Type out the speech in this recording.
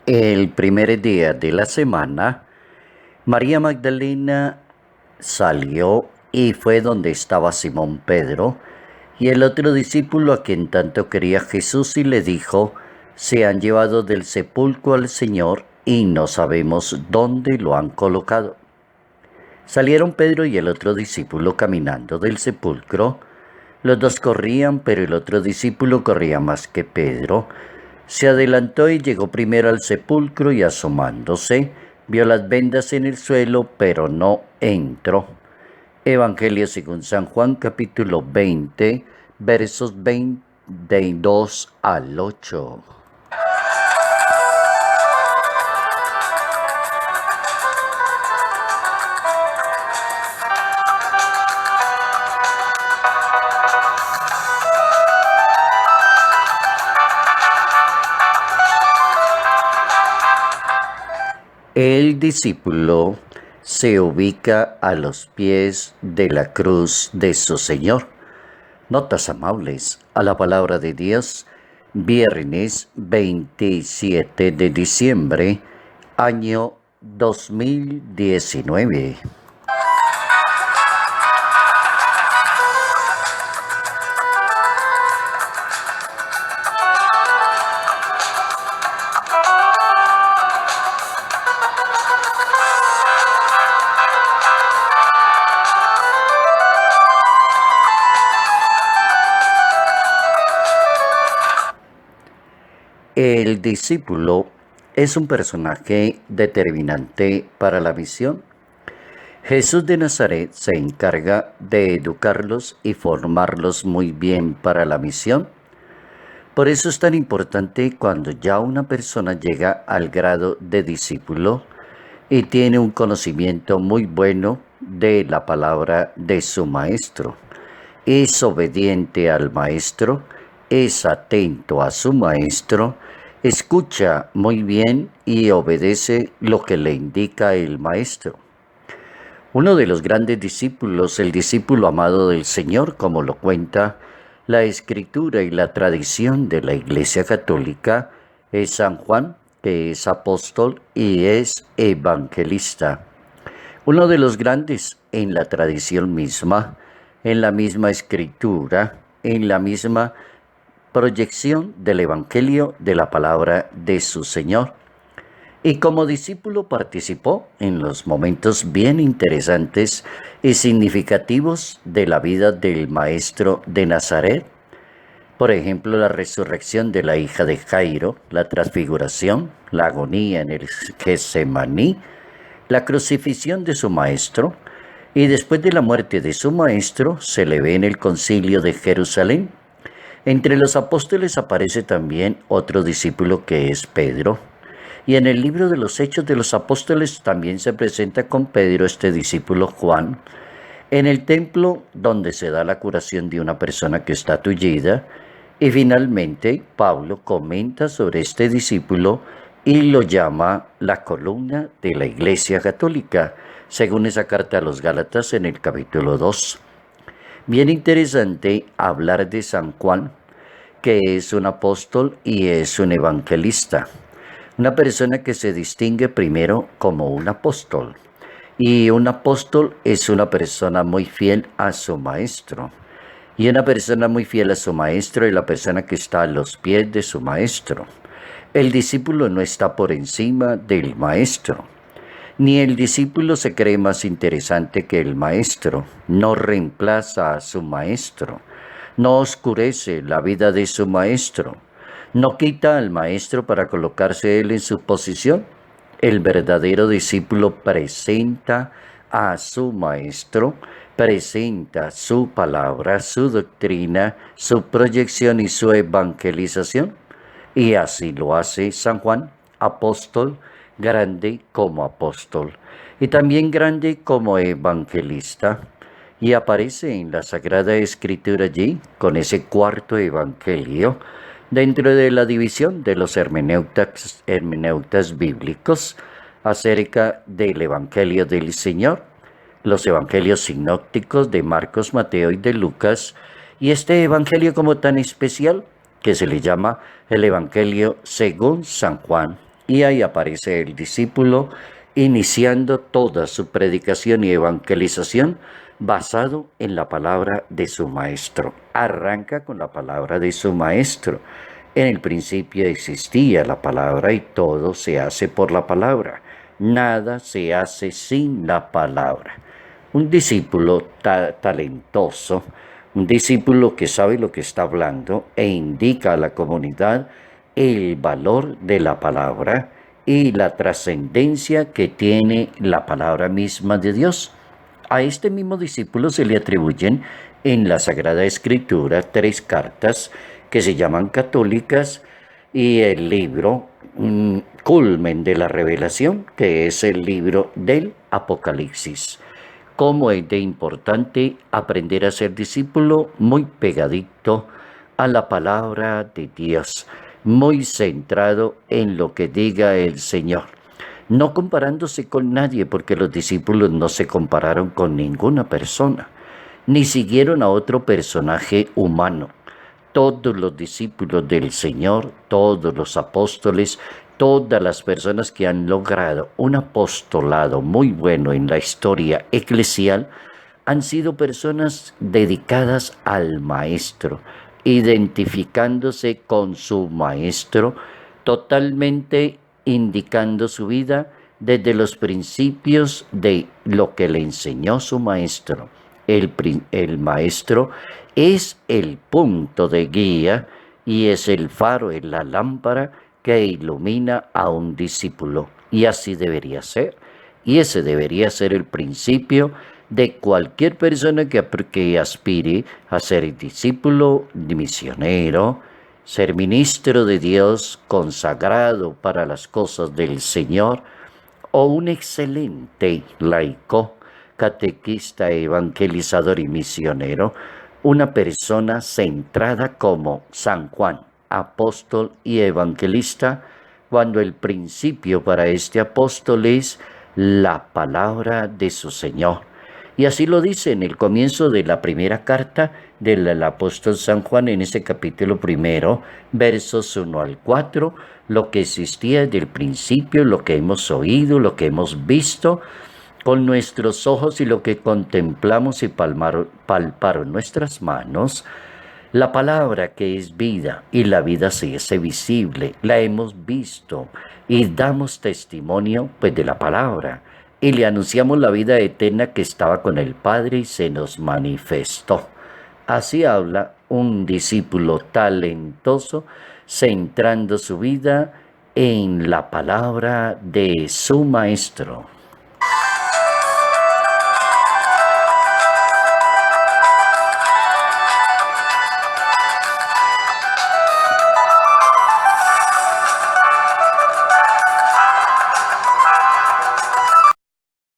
El primer día de la semana, María Magdalena salió y fue donde estaba Simón Pedro y el otro discípulo a quien tanto quería Jesús y le dijo, se han llevado del sepulcro al Señor y no sabemos dónde lo han colocado. Salieron Pedro y el otro discípulo caminando del sepulcro. Los dos corrían, pero el otro discípulo corría más que Pedro. Se adelantó y llegó primero al sepulcro y asomándose, vio las vendas en el suelo, pero no entró. Evangelio según San Juan capítulo 20, versos 22 al 8. El discípulo se ubica a los pies de la cruz de su Señor. Notas amables a la palabra de Dios, viernes 27 de diciembre, año 2019. El discípulo es un personaje determinante para la misión. Jesús de Nazaret se encarga de educarlos y formarlos muy bien para la misión. Por eso es tan importante cuando ya una persona llega al grado de discípulo y tiene un conocimiento muy bueno de la palabra de su maestro. Es obediente al maestro, es atento a su maestro, escucha muy bien y obedece lo que le indica el maestro. Uno de los grandes discípulos, el discípulo amado del Señor, como lo cuenta la Escritura y la tradición de la Iglesia Católica, es San Juan, que es apóstol y es evangelista. Uno de los grandes en la tradición misma, en la misma Escritura, en la misma proyección del Evangelio de la palabra de su Señor. Y como discípulo participó en los momentos bien interesantes y significativos de la vida del Maestro de Nazaret. Por ejemplo, la resurrección de la hija de Jairo, la transfiguración, la agonía en el Getsemaní, la crucifixión de su Maestro, y después de la muerte de su Maestro se le ve en el concilio de Jerusalén. Entre los apóstoles aparece también otro discípulo que es Pedro. Y en el libro de los Hechos de los Apóstoles también se presenta con Pedro este discípulo Juan, en el templo donde se da la curación de una persona que está tullida. Y finalmente Pablo comenta sobre este discípulo y lo llama la columna de la Iglesia Católica, según esa carta a los Gálatas en el capítulo 2. Bien interesante hablar de San Juan, que es un apóstol y es un evangelista. Una persona que se distingue primero como un apóstol. Y un apóstol es una persona muy fiel a su maestro. Y una persona muy fiel a su maestro es la persona que está a los pies de su maestro. El discípulo no está por encima del maestro. Ni el discípulo se cree más interesante que el maestro. No reemplaza a su maestro. No oscurece la vida de su maestro. No quita al maestro para colocarse él en su posición. El verdadero discípulo presenta a su maestro, presenta su palabra, su doctrina, su proyección y su evangelización. Y así lo hace San Juan, apóstol, grande como apóstol y también grande como evangelista. Y aparece en la Sagrada Escritura allí con ese cuarto evangelio dentro de la división de los hermeneutas bíblicos acerca del Evangelio del Señor, los evangelios sinópticos de Marcos, Mateo y de Lucas, y este evangelio como tan especial que se le llama el Evangelio según San Juan, Y ahí aparece el discípulo iniciando toda su predicación y evangelización basado en la palabra de su maestro. Arranca con la palabra de su maestro. En el principio existía la palabra y todo se hace por la palabra. Nada se hace sin la palabra. Un discípulo talentoso, un discípulo que sabe lo que está hablando e indica a la comunidad el valor de la palabra y la trascendencia que tiene la palabra misma de Dios. A este mismo discípulo se le atribuyen en la Sagrada Escritura 3 cartas que se llaman católicas y el libro culmen de la revelación, que es el libro del Apocalipsis. Cómo es de importante aprender a ser discípulo muy pegadito a la palabra de Dios, muy centrado en lo que diga el Señor, no comparándose con nadie, porque los discípulos no se compararon con ninguna persona, ni siguieron a otro personaje humano. Todos los discípulos del Señor, todos los apóstoles, todas las personas que han logrado un apostolado muy bueno en la historia eclesial, han sido personas dedicadas al Maestro, identificándose con su Maestro, totalmente indicando su vida desde los principios de lo que le enseñó su Maestro. El Maestro es el punto de guía y es el faro, es la lámpara que ilumina a un discípulo. Y así debería ser. Y ese debería ser el principio de cualquier persona que aspire a ser discípulo, misionero, ser ministro de Dios, consagrado para las cosas del Señor, o un excelente laico, catequista, evangelizador y misionero, una persona centrada como San Juan, apóstol y evangelista, cuando el principio para este apóstol es la palabra de su Señor. Y así lo dice en el comienzo de la primera carta del apóstol San Juan, en ese capítulo primero, versos 1 al 4, lo que existía desde el principio, lo que hemos oído, lo que hemos visto con nuestros ojos y lo que contemplamos y palparon nuestras manos, la palabra que es vida y la vida se hace visible, la hemos visto y damos testimonio pues de la palabra y le anunciamos la vida eterna que estaba con el Padre y se nos manifestó. Así habla un discípulo talentoso centrando su vida en la palabra de su Maestro.